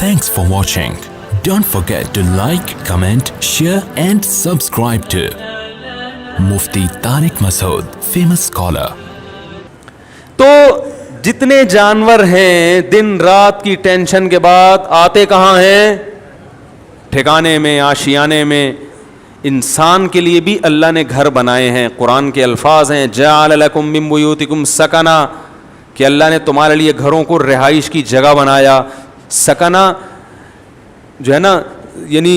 Thanks for watching. Don't forget to like, comment, share and subscribe to Mufti Tariq Masood, famous scholar. تو جتنے جانور ہیں دن رات کی ٹینشن کے بعد آتے کہاں ہیں؟ ٹھکانے میں، آشیانے میں. انسان کے لیے بھی اللہ نے گھر بنائے ہیں. قرآن کے الفاظ ہیں جعل لکم من بیوتکم سکنا، کہ اللہ نے تمہارے لیے گھروں کو رہائش کی جگہ بنایا. سکنا جو ہے نا یعنی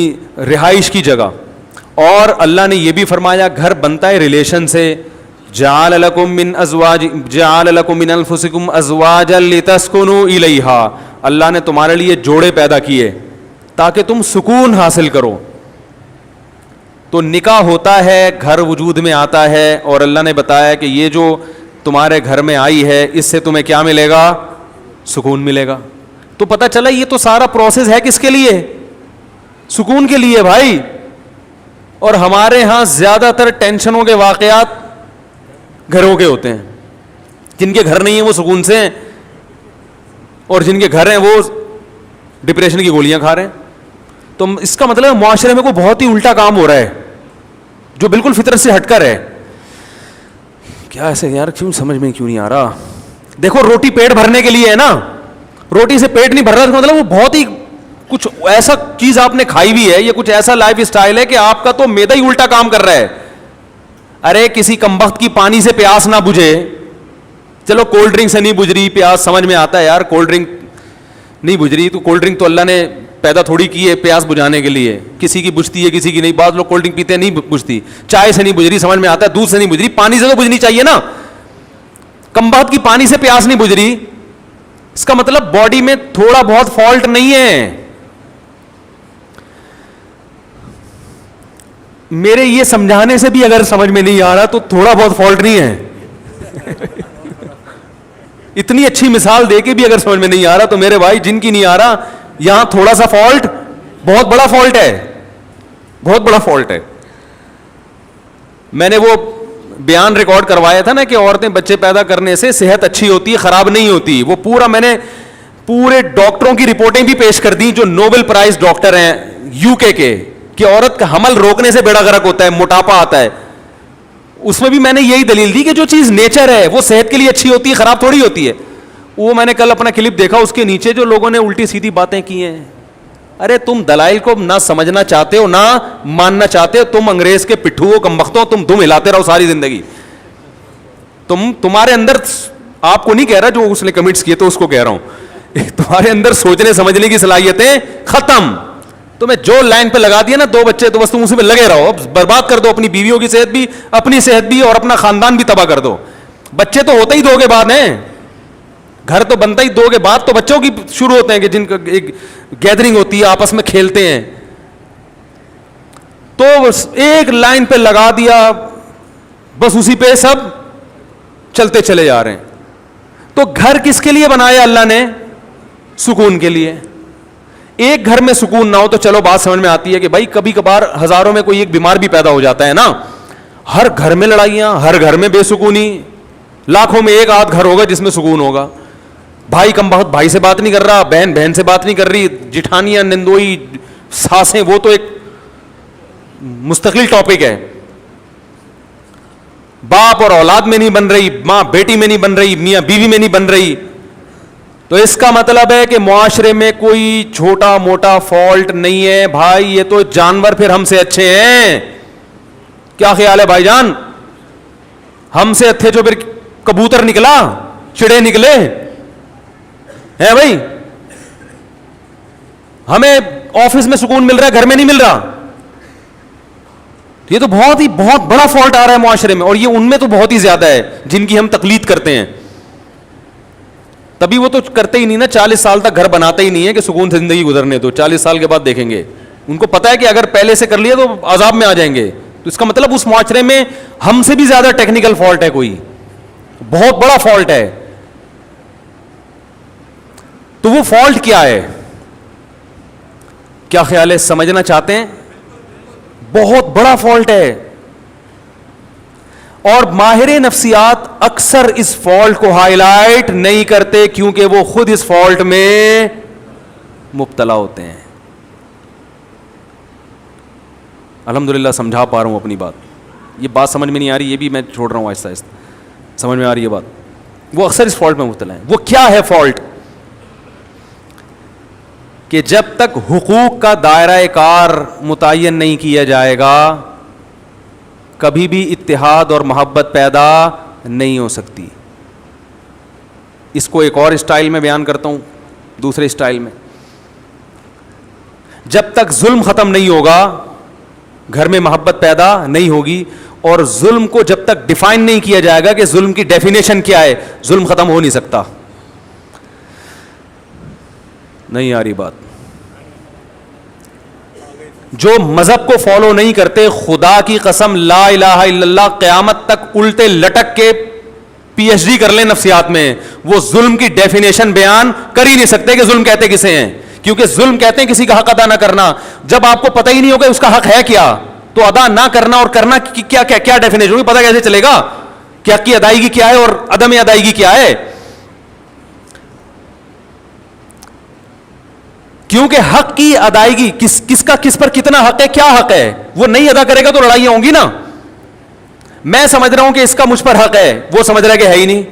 رہائش کی جگہ. اور اللہ نے یہ بھی فرمایا گھر بنتا ہے ریلیشن سے. جعل لکم من انفسکم ازواجا لتسکنوا الیہا، اللہ نے تمہارے لیے جوڑے پیدا کیے تاکہ تم سکون حاصل کرو. تو نکاح ہوتا ہے، گھر وجود میں آتا ہے، اور اللہ نے بتایا کہ یہ جو تمہارے گھر میں آئی ہے اس سے تمہیں کیا ملے گا؟ سکون ملے گا. تو پتہ چلا یہ تو سارا پروسیس ہے کس کے لیے؟ سکون کے لیے بھائی. اور ہمارے ہاں زیادہ تر ٹینشنوں کے واقعات گھروں کے ہوتے ہیں. جن کے گھر نہیں ہیں وہ سکون سے ہیں، اور جن کے گھر ہیں وہ ڈپریشن کی گولیاں کھا رہے ہیں. تو اس کا مطلب معاشرے میں کوئی بہت ہی الٹا کام ہو رہا ہے جو بالکل فطرت سے ہٹ کر ہے. کیا ایسے یار کیوں سمجھ میں کیوں نہیں آ رہا؟ دیکھو روٹی پیٹ بھرنے کے لیے ہے نا، روٹی سے پیٹ نہیں بھر رہا، مطلب وہ بہت ہی کچھ ایسا چیز آپ نے کھائی بھی ہے، یا کچھ ایسا لائف اسٹائل ہے کہ آپ کا تو میدا ہی الٹا کام کر رہا ہے. ارے کسی کمبخت کی پانی سے پیاس نہ بجھے، چلو کولڈ ڈرنک سے نہیں بجھ رہی پیاس، سمجھ میں آتا ہے یار کولڈ ڈرنک نہیں بجھ رہی، تو کولڈ ڈرنک تو اللہ نے پیدا تھوڑی کی ہے پیاس بجھانے کے لیے. کسی کی بجھتی ہے کسی کی نہیں. بعض لوگ کولڈ ڈرنک پیتے ہیں نہیں بجھتی. چائے سے نہیں بجھ رہی سمجھ میں آتا ہے، دودھ سے نہیں بجھ رہی، پانی سے تو بجھنی چاہیے نا. کمبخت کی پانی سے پیاس نہیں بجھ رہی، اس کا مطلب باڈی میں تھوڑا بہت فالٹ نہیں ہے. میرے یہ سمجھانے سے بھی اگر سمجھ میں نہیں آ رہا تو تھوڑا بہت فالٹ نہیں ہے. اتنی اچھی مثال دے کے بھی اگر سمجھ میں نہیں آ رہا تو میرے بھائی جن کی نہیں آ رہا، یہاں تھوڑا سا فالٹ بہت بڑا فالٹ ہے، بہت بڑا فالٹ ہے. میں نے وہ بیان ریکارڈ کروایا تھا نا کہ عورتیں بچے پیدا کرنے سے صحت اچھی ہوتی ہے، خراب نہیں ہوتی. وہ پورا میں نے پورے ڈاکٹروں کی رپورٹیں بھی پیش کر دی جو نوبل پرائز ڈاکٹر ہیں یو کے کہ عورت کا حمل روکنے سے بیڑا غرق ہوتا ہے، موٹاپا آتا ہے. اس میں بھی میں نے یہی دلیل دی کہ جو چیز نیچر ہے وہ صحت کے لیے اچھی ہوتی ہے، خراب تھوڑی ہوتی ہے. وہ میں نے کل اپنا کلپ دیکھا، اس کے نیچے جو لوگوں نے الٹی سیدھی باتیں کی ہیں. ارے تم دلائل کو نہ سمجھنا چاہتے ہو نہ ماننا چاہتے ہو، تم انگریز کے پٹھو ہو، کمبختوں، تم دم ہلاتے رہو ساری زندگی. تمہارے اندر، آپ کو نہیں کہہ رہا جو اس نے کمنٹس کیے تو اس کو کہہ رہا ہوں، تمہارے اندر سوچنے سمجھنے کی صلاحیتیں ختم. تمہیں جو لائن پہ لگا دیا نا 2 بچے تو بس تم اسی پہ لگے رہو، برباد کر دو اپنی بیویوں کی صحت بھی، اپنی صحت بھی، اور اپنا خاندان بھی تباہ کر دو. بچے تو ہوتے ہی 2 کے بعد ہیں، گھر تو بنتا ہی 2 کے بعد تو بچوں کی شروع ہوتے ہیں کہ جن کا ایک گیدرنگ ہوتی ہے، آپس میں کھیلتے ہیں. تو ایک لائن پہ لگا دیا، بس اسی پہ سب چلتے چلے جا رہے ہیں. تو گھر کس کے لیے بنایا اللہ نے؟ سکون کے لیے. ایک گھر میں سکون نہ ہو تو چلو بات سمجھ میں آتی ہے کہ بھائی کبھی کبھار ہزاروں میں کوئی ایک بیمار بھی پیدا ہو جاتا ہے نا. ہر گھر میں لڑائیاں، ہر گھر میں بے سکونی، لاکھوں میں ایک آدھ گھر ہوگا جس میں سکون ہوگا. بھائی کم بہت بھائی سے بات نہیں کر رہا، بہن بہن سے بات نہیں کر رہی، جٹھانیاں، نندوئی، ساسیں، وہ تو ایک مستقل ٹاپک ہے. باپ اور اولاد میں نہیں بن رہی، ماں بیٹی میں نہیں بن رہی، میاں بیوی میں نہیں بن رہی. تو اس کا مطلب ہے کہ معاشرے میں کوئی چھوٹا موٹا فالٹ نہیں ہے بھائی. یہ تو جانور پھر ہم سے اچھے ہیں. کیا خیال ہے بھائی جان؟ ہم سے اچھے جو پھر کبوتر نکلا، چڑے نکلے ہیں بھائی. ہمیں آفس میں سکون مل رہا ہے، گھر میں نہیں مل رہا. یہ تو بہت بڑا فالٹ آ رہا ہے معاشرے میں، اور یہ ان میں تو بہت ہی زیادہ ہے جن کی ہم تقلید کرتے ہیں. تبھی وہ تو کرتے ہی نہیں نا، 40 سال تک گھر بناتے ہی نہیں ہے کہ سکون سے زندگی گزرنے دو، 40 سال کے بعد دیکھیں گے. ان کو پتا ہے کہ اگر پہلے سے کر لیا تو عذاب میں آ جائیں گے. تو اس کا مطلب اس معاشرے میں ہم سے بھی زیادہ ٹیکنیکل فالٹ ہے، کوئی بہت بڑا فالٹ ہے. تو وہ فالٹ کیا ہے؟ کیا خیال ہے؟ سمجھنا چاہتے ہیں؟ بہت بڑا فالٹ ہے. اور ماہر نفسیات اکثر اس فالٹ کو ہائی لائٹ نہیں کرتے کیونکہ وہ خود اس فالٹ میں مبتلا ہوتے ہیں. الحمدللہ سمجھا پا رہا ہوں اپنی بات. یہ بات سمجھ میں نہیں آ رہی, یہ بھی میں چھوڑ رہا ہوں آہستہ آہستہ. سمجھ میں آ رہی ہے بات؟ وہ اکثر اس فالٹ میں مبتلا ہیں. وہ کیا ہے فالٹ؟ کہ جب تک حقوق کا دائرہ کار متعین نہیں کیا جائے گا کبھی بھی اتحاد اور محبت پیدا نہیں ہو سکتی. اس کو ایک اور اسٹائل میں بیان کرتا ہوں, دوسرے اسٹائل میں. جب تک ظلم ختم نہیں ہوگا گھر میں محبت پیدا نہیں ہوگی, اور ظلم کو جب تک ڈیفائن نہیں کیا جائے گا کہ ظلم کی ڈیفینیشن کیا ہے, ظلم ختم ہو نہیں سکتا. نہیں آ رہی بات؟ جو مذہب کو فالو نہیں کرتے, خدا کی قسم لا الہ الا اللہ قیامت تک الٹے لٹک کے پی ایچ ڈی کر لیں نفسیات میں, وہ ظلم کی ڈیفینیشن بیان کر ہی نہیں سکتے کہ ظلم کہتے کسے ہیں. کیونکہ ظلم کہتے ہیں کسی کا حق ادا نہ کرنا. جب آپ کو پتہ ہی نہیں ہوگا اس کا حق ہے کیا, تو ادا نہ کرنا اور کرنا کیا کیا کیا ڈیفینیشن ہوگی, پتہ کیسے چلے گا کہ حق کی ادائیگی کیا ہے اور عدم ادائیگی کیا ہے؟ کیونکہ حق کی ادائیگی کس کا کس پر کتنا حق ہے, کیا حق ہے, وہ نہیں ادا کرے گا تو لڑائیاں ہوں گی نا. میں سمجھ رہا ہوں کہ اس کا مجھ پر حق ہے, وہ سمجھ رہا ہے کہ ہے ہی نہیں,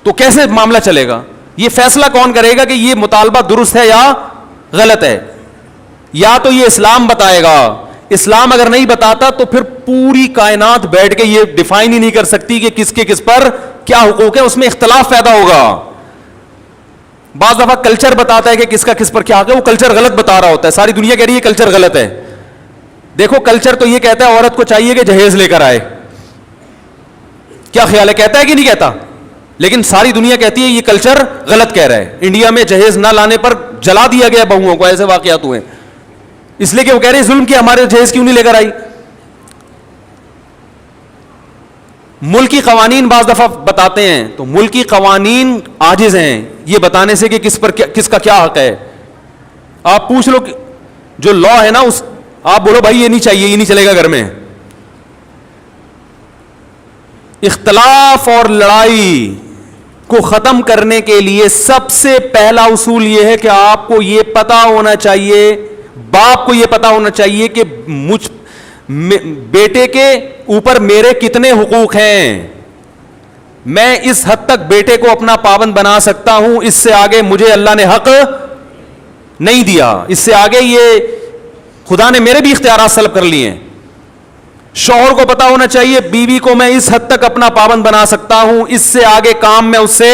تو کیسے معاملہ چلے گا؟ یہ فیصلہ کون کرے گا کہ یہ مطالبہ درست ہے یا غلط ہے؟ یا تو یہ اسلام بتائے گا. اسلام اگر نہیں بتاتا تو پھر پوری کائنات بیٹھ کے یہ ڈیفائن ہی نہیں کر سکتی کہ کس کے کس پر کیا حقوق ہے, اس میں اختلاف پیدا ہوگا. بعض دفعہ کلچر بتاتا ہے کہ کس کا کس پر کیا حق ہے, وہ کلچر غلط بتا رہا ہوتا ہے, ساری دنیا کہہ رہی ہے کلچر غلط ہے. دیکھو کلچر تو یہ کہتا ہے عورت کو چاہیے کہ جہیز لے کر آئے. کیا خیال ہے, کہتا ہے کہ نہیں کہتا؟ لیکن ساری دنیا کہتی ہے یہ کلچر غلط کہہ رہا ہے. انڈیا میں جہیز نہ لانے پر جلا دیا گیا بہوؤں کو, ایسے واقعات ہوئے, اس لیے کہ وہ کہہ رہے ہیں ظلم کیا, ہمارے جہیز کیوں نہیں لے کر آئی. ملکی قوانین بعض دفعہ بتاتے ہیں تو ملکی قوانین عاجز ہیں یہ بتانے سے کہ کس کا کیا حق ہے. آپ پوچھ لو جو لا ہے نا, اس آپ بولو بھائی یہ نہیں چاہیے, یہ نہیں چلے گا گھر میں. اختلاف اور لڑائی کو ختم کرنے کے لیے سب سے پہلا اصول یہ ہے کہ آپ کو یہ پتا ہونا چاہیے, باپ کو یہ پتا ہونا چاہیے کہ بیٹے کے اوپر میرے کتنے حقوق ہیں. میں اس حد تک بیٹے کو اپنا پابند بنا سکتا ہوں, اس سے آگے مجھے اللہ نے حق نہیں دیا, اس سے آگے یہ خدا نے میرے بھی اختیارات سلب کر لیے ہیں. شوہر کو پتا ہونا چاہیے بیوی کو میں اس حد تک اپنا پابند بنا سکتا ہوں, اس سے آگے کام میں اس سے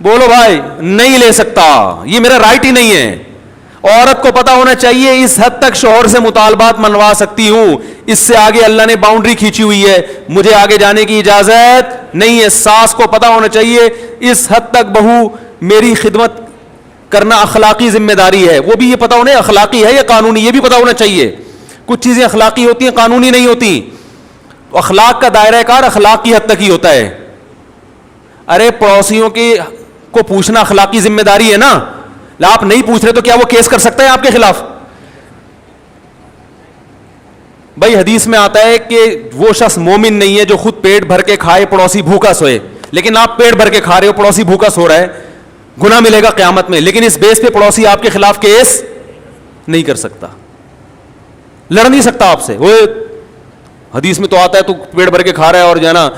بولو بھائی نہیں لے سکتا, یہ میرا رائٹ ہی نہیں ہے. عورت کو پتا ہونا چاہیے اس حد تک شوہر سے مطالبات منوا سکتی ہوں, اس سے آگے اللہ نے باؤنڈری کھینچی ہوئی ہے, مجھے آگے جانے کی اجازت نہیں ہے. ساس کو پتا ہونا چاہیے اس حد تک بہو میری خدمت کرنا اخلاقی ذمہ داری ہے, وہ بھی یہ پتا ہونا اخلاقی ہے یا قانونی, یہ بھی پتا ہونا چاہیے. کچھ چیزیں اخلاقی ہوتی ہیں, قانونی نہیں ہوتی. اخلاق کا دائرہ کار اخلاق کی حد تک ہی ہوتا ہے. ارے پڑوسیوں کو پوچھنا اخلاقی ذمہ داری ہے نا, آپ نہیں پوچھ رہے تو کیا وہ کیس کر سکتا ہے آپ کے خلاف؟ بھائی حدیث میں آتا ہے کہ وہ شخص مومن نہیں ہے جو خود پیٹ بھر کے کھائے پڑوسی بھوکا سوئے. لیکن آپ پیٹ بھر کے کھا رہے ہو, پڑوسی بھوکا سو رہا ہے, گناہ ملے گا قیامت میں. لیکن اس بیس پہ پڑوسی آپ کے خلاف کیس نہیں کر سکتا, لڑ نہیں سکتا آپ سے. وہ حدیث میں تو آتا ہے تو پیٹ بھر کے کھا رہا ہے اور جو ہے نا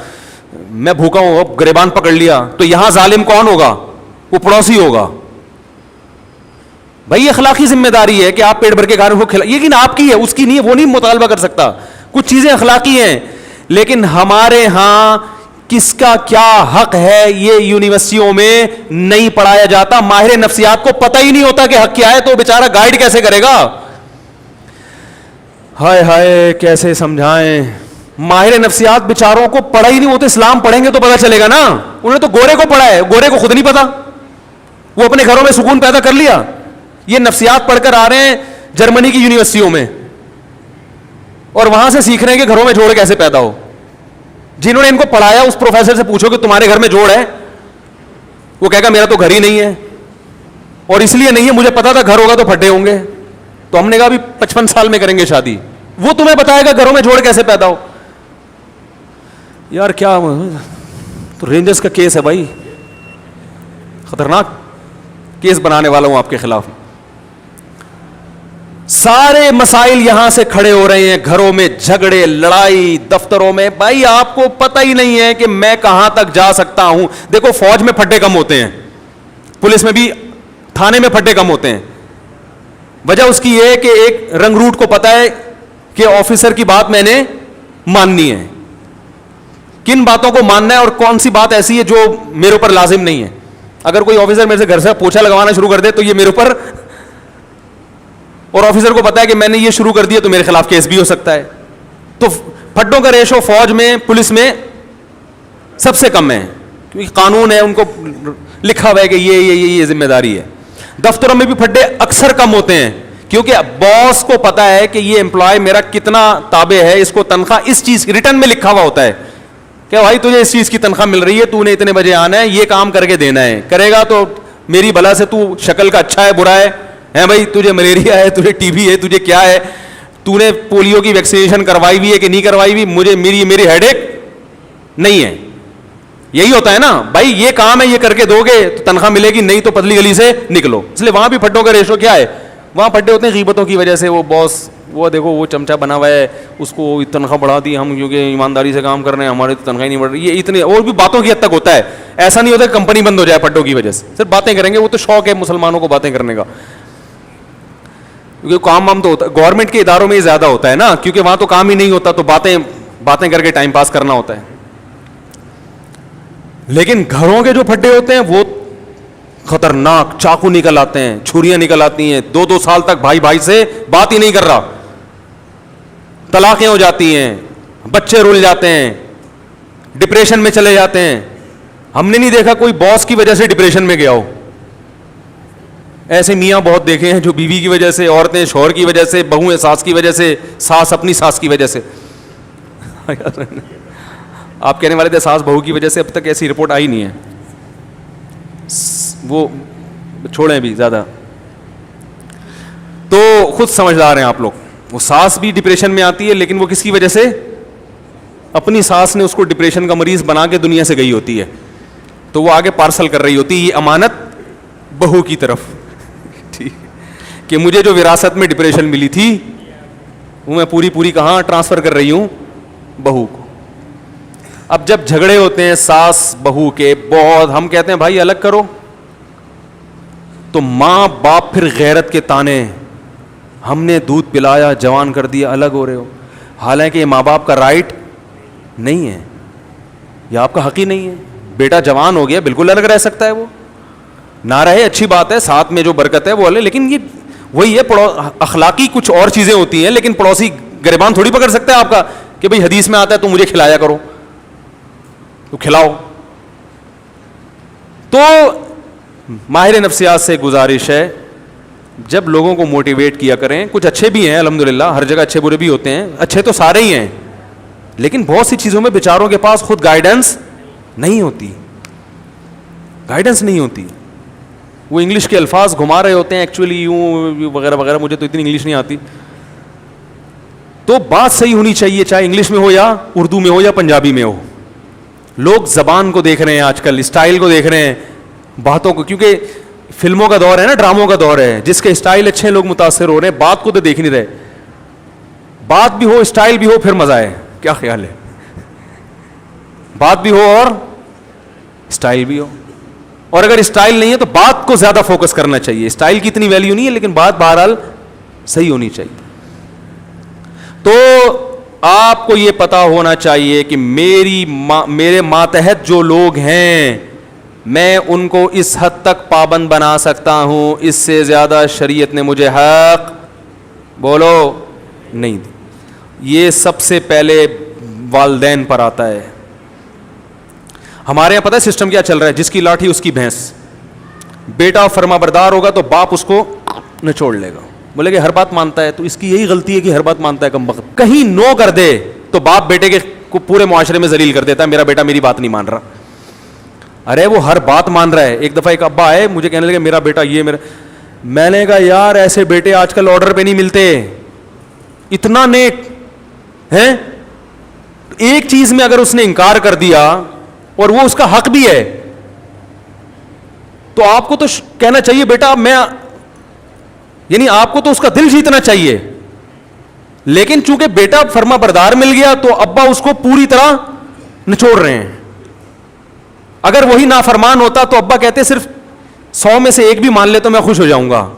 میں بھوکا ہوں, اب گریبان پکڑ لیا, تو یہاں ظالم کون ہوگا؟ وہ پڑوسی ہوگا. بھائی اخلاقی ذمہ داری ہے کہ آپ پیٹ بھر کے کھا رہے ہو, لیکن آپ کی ہے, اس کی نہیں ہے, وہ نہیں مطالبہ کر سکتا. کچھ چیزیں اخلاقی ہیں, لیکن ہمارے ہاں کس کا کیا حق ہے یہ یونیورسٹیوں میں نہیں پڑھایا جاتا. ماہر نفسیات کو پتہ ہی نہیں ہوتا کہ حق کیا ہے, تو بیچارہ گائیڈ کیسے کرے گا؟ ہائے ہائے کیسے سمجھائیں. ماہر نفسیات بیچاروں کو پڑھا ہی نہیں, وہ تو اسلام پڑھیں گے تو پتہ چلے گا نا. انہوں نے تو گورے کو پڑھا ہے, گورے کو خود نہیں پتا, وہ اپنے گھروں میں سکون پیدا کر لیا. یہ نفسیات پڑھ کر آ رہے ہیں جرمنی کی یونیورسٹیوں میں, اور وہاں سے سیکھ رہے ہیں کہ گھروں میں جوڑ کیسے پیدا ہو. جنہوں نے ان کو پڑھایا اس پروفیسر سے پوچھو کہ تمہارے گھر میں جوڑ ہے, وہ کہے گا میرا تو گھر ہی نہیں ہے, اور اس لیے نہیں ہے مجھے پتا تھا گھر ہوگا تو پھٹے ہوں گے. تو ہم نے کہا ابھی 55 سال میں کریں گے شادی, وہ تمہیں بتائے گا گھروں میں جوڑ کیسے پیدا ہو. یار کیا تو رینجرز کا کیس ہے بھائی, خطرناک کیس بنانے والا ہوں آپ کے خلاف. سارے مسائل یہاں سے کھڑے ہو رہے ہیں, گھروں میں جھگڑے, لڑائی, دفتروں میں. بھائی آپ کو پتہ ہی نہیں ہے کہ میں کہاں تک جا سکتا ہوں. دیکھو فوج میں پھڈے کم ہوتے ہیں, پولیس میں بھی, تھانے میں پھڈے کم ہوتے ہیں. وجہ اس کی یہ ہے کہ ایک رنگ روٹ کو پتا ہے کہ آفیسر کی بات میں نے ماننی ہے, کن باتوں کو ماننا ہے اور کون سی بات ایسی ہے جو میرے اوپر لازم نہیں ہے. اگر کوئی آفیسر میرے سے گھر سے پوچھا لگوانا شروع کر دے تو یہ میرے اوپر, اور آفیسر کو پتا ہے کہ میں نے یہ شروع کر دیا تو میرے خلاف کیس بھی ہو سکتا ہے. تو پھڈوں کا ریشو فوج میں, پولیس میں سب سے کم ہے, کیونکہ قانون ہے, ان کو لکھا ہوا ہے کہ یہ ذمہ داری ہے. دفتروں میں بھی پھڈے اکثر کم ہوتے ہیں, کیونکہ باس کو پتا ہے کہ یہ امپلائی میرا کتنا تابع ہے, اس کو تنخواہ اس چیز ریٹرن میں لکھا ہوا ہوتا ہے کہ بھائی تجھے اس چیز کی تنخواہ مل رہی ہے, تو نے اتنے بجے آنا ہے, یہ کام کر کے دینا ہے, کرے گا تو میری بلا سے, تو شکل کا اچھا ہے برا ہے بھائی, تجھے ملیریا ہے, تجھے ٹی بی ہے, تجھے کیا ہے, تو نے پولیو کی ویکسینیشن کروائی ہوئی ہے کہ نہیں کروائی ہوئی, مجھے میری ہیڈ ایک نہیں ہے. یہی ہوتا ہے نا بھائی, یہ کام ہے, یہ کر کے دو گے تو تنخواہ ملے گی, نہیں تو پتلی گلی سے نکلو. اس لیے وہاں بھی پھڈوں کا ریشو کیا ہے, وہاں پھڈے ہوتے ہیں غیبتوں کی وجہ سے. وہ باس, وہ دیکھو وہ چمچا بنا ہوا ہے, اس کو تنخواہ بڑھا دی ہم کیونکہ ایمانداری سے کام کر رہے ہیں, ہماری تو تنخواہ نہیں بڑھ رہی. یہ اتنے اور بھی باتوں کی حد تک ہوتا ہے. ایسا نہیں ہوتا کہ کمپنی بند ہو جائے پھڈوں کی وجہ سے, صرف باتیں کریں گے. وہ تو شوق ہے مسلمانوں کو باتیں کرنے کا, کیونکہ کام وام تو ہوتا ہے گورنمنٹ کے اداروں میں ہی زیادہ ہوتا ہے نا, کیونکہ وہاں تو کام ہی نہیں ہوتا, تو باتیں کر کے ٹائم پاس کرنا ہوتا ہے. لیکن گھروں کے جو پھڈے ہوتے ہیں وہ خطرناک, چاقو نکل آتے ہیں, چھریاں نکل آتی ہیں, 2 سال تک بھائی سے بات ہی نہیں کر رہا, طلاقیں ہو جاتی ہیں, بچے رول جاتے ہیں, ڈپریشن میں چلے جاتے ہیں. ہم نے نہیں دیکھا کوئی باس کی وجہ سے ڈپریشن میں گیا ہو. ایسے میاں بہت دیکھے ہیں جو بیوی کی وجہ سے, عورتیں شوہر کی وجہ سے, بہویں ساس کی وجہ سے, ساس اپنی ساس کی وجہ سے. آپ کہنے والے تھے ساس بہو کی وجہ سے, اب تک ایسی رپورٹ آئی نہیں ہے, وہ چھوڑیں بھی زیادہ. تو خود سمجھدار ہیں آپ لوگ. وہ ساس بھی ڈپریشن میں آتی ہے, لیکن وہ کس کی وجہ سے, اپنی ساس نے اس کو ڈپریشن کا مریض بنا کے دنیا سے گئی ہوتی ہے, تو وہ آگے پارسل کر رہی ہوتی ہے یہ امانت بہو کی طرف, ٹھیک, کہ مجھے جو وراثت میں ڈپریشن ملی تھی وہ میں پوری کہاں ٹرانسفر کر رہی ہوں, بہو کو. اب جب جھگڑے ہوتے ہیں ساس بہو کے بہت, ہم کہتے ہیں بھائی الگ کرو, تو ماں باپ پھر غیرت کے تانے, ہم نے دودھ پلایا جوان کر دیا, الگ ہو رہے ہو. حالانکہ یہ ماں باپ کا رائٹ نہیں ہے, یہ آپ کا حق ہی نہیں ہے. بیٹا جوان ہو گیا, بالکل الگ رہ سکتا ہے, وہ نہ رہے اچھی بات ہے, ساتھ میں جو برکت ہے وہ الگ, لیکن یہ وہی ہے, اخلاقی کچھ اور چیزیں ہوتی ہیں. لیکن پڑوسی گریبان تھوڑی پکڑ سکتا ہے آپ کا کہ بھئی حدیث میں آتا ہے تو مجھے کھلایا کرو, تو کھلاؤ. تو ماہر نفسیات سے گزارش ہے, جب لوگوں کو موٹیویٹ کیا کریں, کچھ اچھے بھی ہیں الحمدللہ, ہر جگہ اچھے برے بھی ہوتے ہیں, اچھے تو سارے ہی ہیں, لیکن بہت سی چیزوں میں بیچاروں کے پاس خود گائیڈنس نہیں ہوتی, گائیڈنس نہیں ہوتی. وہ انگلش کے الفاظ گھما رہے ہوتے ہیں ایکچولی یوں وغیرہ وغیرہ, مجھے تو اتنی انگلش نہیں آتی. تو بات صحیح ہونی چاہیے, چاہے انگلش میں ہو یا اردو میں ہو یا پنجابی میں ہو. لوگ زبان کو دیکھ رہے ہیں آج کل, اسٹائل کو دیکھ رہے ہیں, باتوں کو, کیونکہ فلموں کا دور ہے نا, ڈراموں کا دور ہے, جس کے اسٹائل اچھے ہیں لوگ متاثر ہو رہے ہیں, بات کو تو دیکھ نہیں رہے. بات بھی ہو اسٹائل بھی ہو پھر مزہ ہے. کیا خیال ہے, بات بھی ہو اور اسٹائل بھی ہو, اور اگر اسٹائل نہیں ہے تو بات کو زیادہ فوکس کرنا چاہیے. اسٹائل کی اتنی ویلیو نہیں ہے, لیکن بات بہرحال صحیح ہونی چاہیے. تو آپ کو یہ پتا ہونا چاہیے کہ میرے ماتحت جو لوگ ہیں, میں ان کو اس حد تک پابند بنا سکتا ہوں, اس سے زیادہ شریعت نے مجھے حق بولو نہیں دی. یہ سب سے پہلے والدین پر آتا ہے. ہمارے یہاں پتہ ہے سسٹم کیا چل رہا ہے, جس کی لاٹھی اس کی بھینس. بیٹا فرما بردار ہوگا تو باپ اس کو نچوڑ لے گا, بولے کہ ہر بات مانتا ہے, تو اس کی یہی غلطی ہے کہ ہر بات مانتا ہے کم وقت. کہیں نو کر دے تو باپ بیٹے کے کو پورے معاشرے میں ذلیل کر دیتا ہے, میرا بیٹا میری بات نہیں مان رہا. ارے وہ ہر بات مان رہا ہے. ایک دفعہ ایک ابا آئے مجھے کہنے لگے میرا بیٹا یہ میرا, میں نے کہا یار ایسے بیٹے آج کل آرڈر پہ نہیں ملتے, اتنا نیک ہیں. ایک چیز میں اگر اس نے انکار کر دیا اور وہ اس کا حق بھی ہے, تو آپ کو تو کہنا چاہیے بیٹا میں, یعنی آپ کو تو اس کا دل جیتنا چاہیے, لیکن چونکہ بیٹا فرما بردار مل گیا تو ابا اس کو پوری طرح نچوڑ رہے ہیں. اگر وہی نافرمان ہوتا تو ابا کہتے صرف 100 میں سے 1 بھی مان لے تو میں خوش ہو جاؤں گا.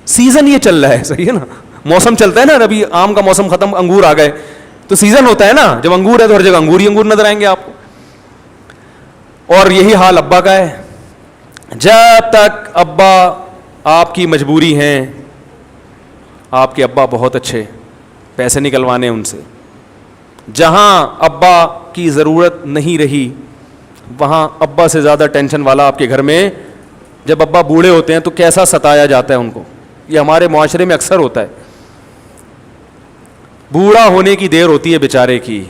سیزن یہ چل رہا ہے, صحیح ہے نا, موسم چلتا ہے نا, ابھی آم کا موسم ختم, انگور آ گئے, تو سیزن ہوتا ہے نا, جب انگور ہے تو ہر جگہ انگور ہی انگور نظر آئیں گے آپ کو. اور یہی حال ابا کا ہے. جب تک ابا آپ کی مجبوری ہیں, آپ کے ابا بہت اچھے, پیسے نکلوانے ان سے, جہاں ابا کی ضرورت نہیں رہی وہاں ابا سے زیادہ ٹینشن والا آپ کے گھر میں, جب ابا بوڑھے ہوتے ہیں تو کیسا ستایا جاتا ہے ان کو. یہ ہمارے معاشرے میں اکثر ہوتا ہے. بوڑھا ہونے کی دیر ہوتی ہے بیچارے کی,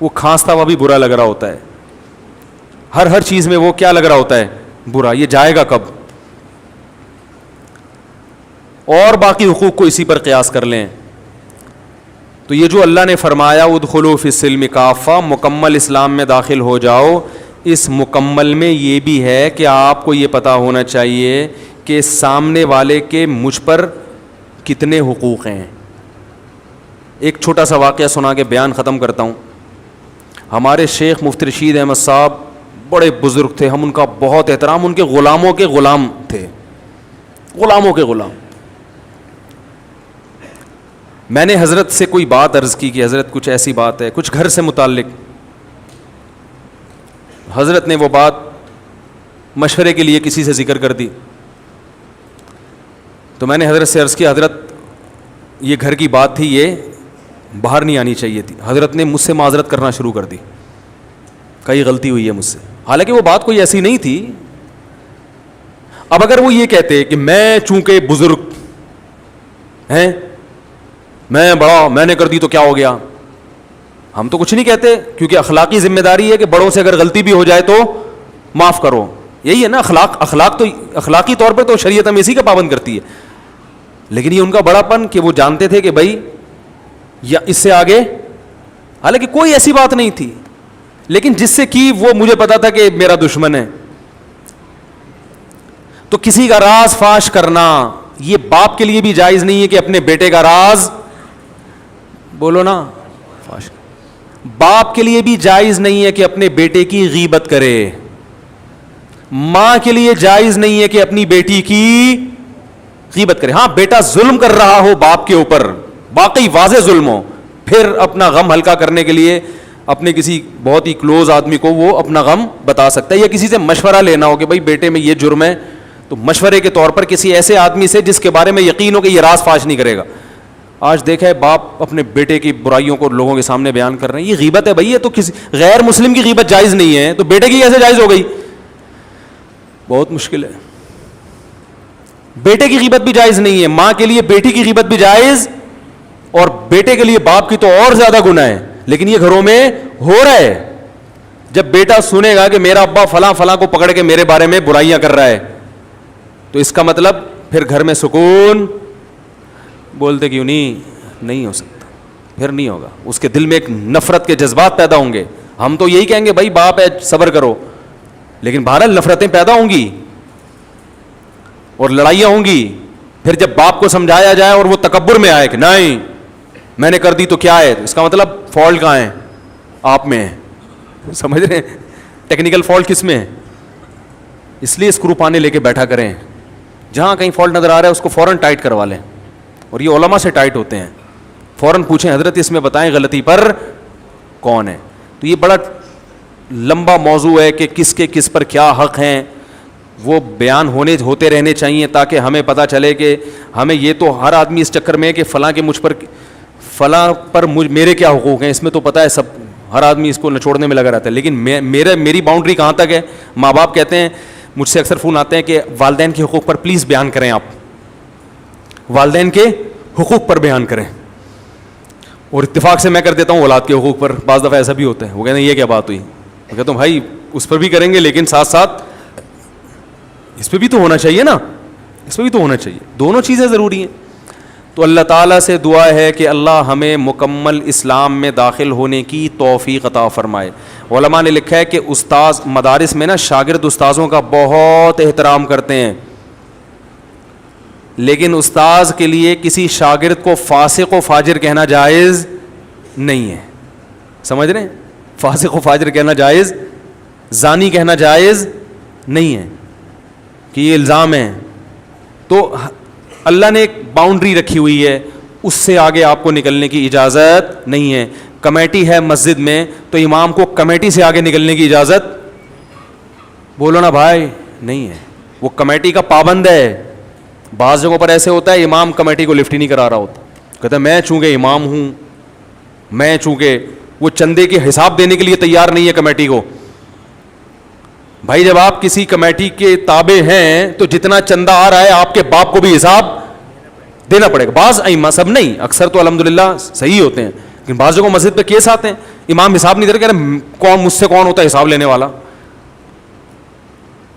وہ کھانستا ہوا بھی برا لگ رہا ہوتا ہے, ہر چیز میں وہ کیا لگ رہا ہوتا ہے, برا. یہ جائے گا کب؟ اور باقی حقوق کو اسی پر قیاس کر لیں. تو یہ جو اللہ نے فرمایا ادخلوا فی السلم کافہ, مکمل اسلام میں داخل ہو جاؤ, اس مکمل میں یہ بھی ہے کہ آپ کو یہ پتا ہونا چاہیے کہ سامنے والے کے مجھ پر کتنے حقوق ہیں. ایک چھوٹا سا واقعہ سنا کے بیان ختم کرتا ہوں. ہمارے شیخ مفتی رشید احمد صاحب بڑے بزرگ تھے, ہم ان کا بہت احترام, ان کے غلاموں کے غلام تھے, غلاموں کے غلام. میں نے حضرت سے کوئی بات عرض کی کہ حضرت کچھ ایسی بات ہے, کچھ گھر سے متعلق. حضرت نے وہ بات مشورے کے لیے کسی سے ذکر کر دی. تو میں نے حضرت سے عرض کیا حضرت یہ گھر کی بات تھی, یہ باہر نہیں آنی چاہیے تھی. حضرت نے مجھ سے معذرت کرنا شروع کر دی, کئی غلطی ہوئی ہے مجھ سے, حالانکہ وہ بات کوئی ایسی نہیں تھی. اب اگر وہ یہ کہتے کہ میں چونکہ بزرگ ہیں, میں بڑا, میں نے کر دی تو کیا ہو گیا, ہم تو کچھ نہیں کہتے, کیونکہ اخلاقی ذمہ داری ہے کہ بڑوں سے اگر غلطی بھی ہو جائے تو معاف کرو. یہی ہے نا اخلاق تو اخلاقی طور پہ تو شریعت ہم اسی کا پابند کرتی ہے. لیکن یہ ان کا بڑا پن کہ وہ جانتے تھے کہ بھائی یا اس سے آگے, حالانکہ کوئی ایسی بات نہیں تھی, لیکن جس سے کی وہ مجھے پتا تھا کہ میرا دشمن ہے. تو کسی کا راز فاش کرنا یہ باپ کے لیے بھی جائز نہیں ہے کہ اپنے بیٹے کا راز, بولو نا, فاش. باپ کے لیے بھی جائز نہیں ہے کہ اپنے بیٹے کی غیبت کرے. ماں کے لیے جائز نہیں ہے کہ اپنی بیٹی کی غیبت کرے. ہاں بیٹا ظلم کر رہا ہو باپ کے اوپر, واقعی واضح ظلم ہو, پھر اپنا غم ہلکا کرنے کے لیے اپنے کسی بہت ہی کلوز آدمی کو وہ اپنا غم بتا سکتا ہے, یا کسی سے مشورہ لینا ہو کہ بھائی بیٹے میں یہ جرم ہے, تو مشورے کے طور پر کسی ایسے آدمی سے جس کے بارے میں یقین ہو کہ یہ راز فاش نہیں کرے گا. آج دیکھا ہے باپ اپنے بیٹے کی برائیوں کو لوگوں کے سامنے بیان کر رہے ہیں, یہ غیبت ہے بھائی. یہ تو کسی غیر مسلم کی غیبت جائز نہیں ہے, تو بیٹے کی کیسے جائز ہو گئی؟ بہت مشکل ہے. بیٹے کی غیبت بھی جائز نہیں ہے, ماں کے لیے بیٹی کی غیبت بھی جائز, اور بیٹے کے لیے باپ کی تو اور زیادہ گناہ ہے. لیکن یہ گھروں میں ہو رہا ہے. جب بیٹا سنے گا کہ میرا ابا فلاں فلاں کو پکڑ کے میرے بارے میں برائیاں کر رہا ہے, تو اس کا مطلب پھر گھر میں سکون, بولتے کیوں نہیں ہو سکتا, پھر نہیں ہوگا. اس کے دل میں ایک نفرت کے جذبات پیدا ہوں گے. ہم تو یہی کہیں گے بھائی باپ ہے صبر کرو, لیکن بہرحال نفرتیں پیدا ہوں گی اور لڑائیاں ہوں گی. پھر جب باپ کو سمجھایا جائے اور وہ تکبر میں آئے کہ نہیں میں نے کر دی تو کیا ہے, اس کا مطلب فالٹ کہاں ہے؟ آپ میں ہے. سمجھ رہے ہیں ٹیکنیکل فالٹ کس میں ہے؟ اس لیے اسکرو پانے لے کے بیٹھا کریں, جہاں کہیں فالٹ نظر آ رہا ہے اس کو فوراً ٹائٹ کروا لیں. اور یہ علماء سے ٹائٹ ہوتے ہیں, فوراً پوچھیں حضرت اس میں بتائیں غلطی پر کون ہے. تو یہ بڑا لمبا موضوع ہے کہ کس کے کس پر کیا حق ہیں, وہ بیان ہوتے رہنے چاہیے تاکہ ہمیں پتہ چلے کہ ہمیں یہ تو ہر آدمی اس چکر میں کہ فلاں کے مجھ پر فلاں پر میرے کیا حقوق ہیں, اس میں تو پتہ ہے سب, ہر آدمی اس کو نچوڑنے میں لگا رہتا ہے. لیکن میری باؤنڈری کہاں تک ہے؟ ماں باپ کہتے ہیں, مجھ سے اکثر فون آتے ہیں کہ والدین کے حقوق پر پلیز بیان کریں, آپ والدین کے حقوق پر بیان کریں. اور اتفاق سے میں کر دیتا ہوں اولاد کے حقوق پر. بعض دفعہ ایسا بھی ہوتا ہے, وہ کہتے ہیں یہ کیا بات ہوئی, میں کہتا ہوں بھائی اس پر بھی کریں گے لیکن ساتھ ساتھ اس پہ بھی تو ہونا چاہیے نا, اس پہ بھی تو ہونا چاہیے, دونوں چیزیں ضروری ہیں. تو تو اللہ تعالیٰ سے دعا ہے کہ اللہ ہمیں مکمل اسلام میں داخل ہونے کی توفیق عطا فرمائے. علماء نے لکھا ہے کہ استاذ مدارس میں نا شاگرد استاذوں کا بہت احترام کرتے ہیں, لیکن استاذ کے لیے کسی شاگرد کو فاسق و فاجر کہنا جائز نہیں ہے. سمجھ رہے ہیں؟ فاسق و فاجر کہنا جائز, زانی کہنا جائز نہیں ہے کہ یہ الزام ہے. تو اللہ نے ایک باؤنڈری رکھی ہوئی ہے, اس سے آگے آپ کو نکلنے کی اجازت نہیں ہے. کمیٹی ہے مسجد میں تو امام کو کمیٹی سے آگے نکلنے کی اجازت, بولو نا بھائی, نہیں ہے. وہ کمیٹی کا پابند ہے. بعض جگہوں پر ایسے ہوتا ہے امام کمیٹی کو لفٹ ہی نہیں کرا رہا ہوتا, کہتا ہے میں چونکہ امام ہوں, میں چونکہ, وہ چندے کے حساب دینے کے لیے تیار نہیں ہے کمیٹی کو. بھائی جب آپ کسی کمیٹی کے تابع ہیں تو جتنا چندہ آ رہا ہے آپ کے باپ کو بھی حساب دینا پڑے گا. بعض ائمہ, سب نہیں, اکثر تو الحمدللہ صحیح ہوتے ہیں, لیکن بعض جگہوں مسجد پہ کیس آتے ہیں امام حساب نہیں دے رہے, کہہ رہے کون مجھ سے کون ہوتا ہے حساب لینے والا,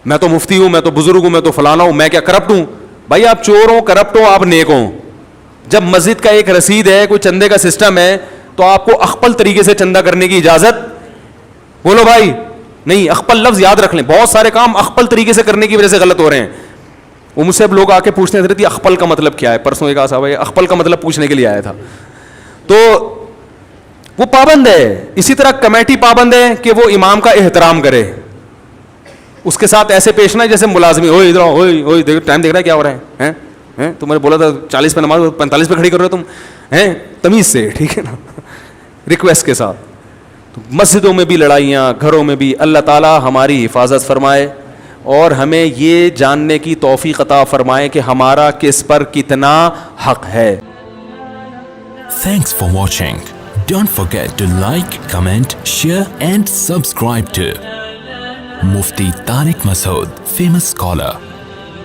میں تو مفتی ہوں, میں تو بزرگ ہوں, میں تو فلانا ہوں, میں کیا کرپٹ ہوں. بھائی آپ چور ہوں, کرپٹ ہوں, آپ نیک ہوں. جب مسجد کا ایک رسید ہے, کوئی چندے کا سسٹم ہے, تو آپ کو اخپل طریقے سے چندہ کرنے کی اجازت, بولو بھائی, نہیں. اخپل لفظ یاد رکھ لیں, بہت سارے کام اخپل طریقے سے کرنے کی وجہ سے غلط ہو رہے ہیں. وہ مجھ سے اب لوگ آ کے پوچھتے ہیں حضرت اخپل کا مطلب کیا ہے. پرسوں ایک صاحب اخپل کا مطلب پوچھنے کے لیے آیا تھا, تو وہ پابند ہے. اسی طرح کمیٹی پابند ہے کہ وہ امام کا احترام کرے, اس کے ساتھ ایسے پیش نہ جیسے ملازمی, ہوئے ادھر ہوئے ٹائم دیکھ رہا ہے کیا ہو رہا ہے, تمہیں بولا تھا 40 پہ نماز 45 پہ کھڑی کر رہے ہو تم, ہیں تمیز سے, ٹھیک ہے نا, ریکویسٹ کے ساتھ. تو مسجدوں میں بھی لڑائیاں, گھروں میں بھی, اللہ تعالیٰ ہماری حفاظت فرمائے اور ہمیں یہ جاننے کی توفیق عطا فرمائے کہ ہمارا کس پر کتنا حق ہے. Thanks for watching. Don't forget to like, comment, share and subscribe to Mufti Tariq Masood, famous scholar.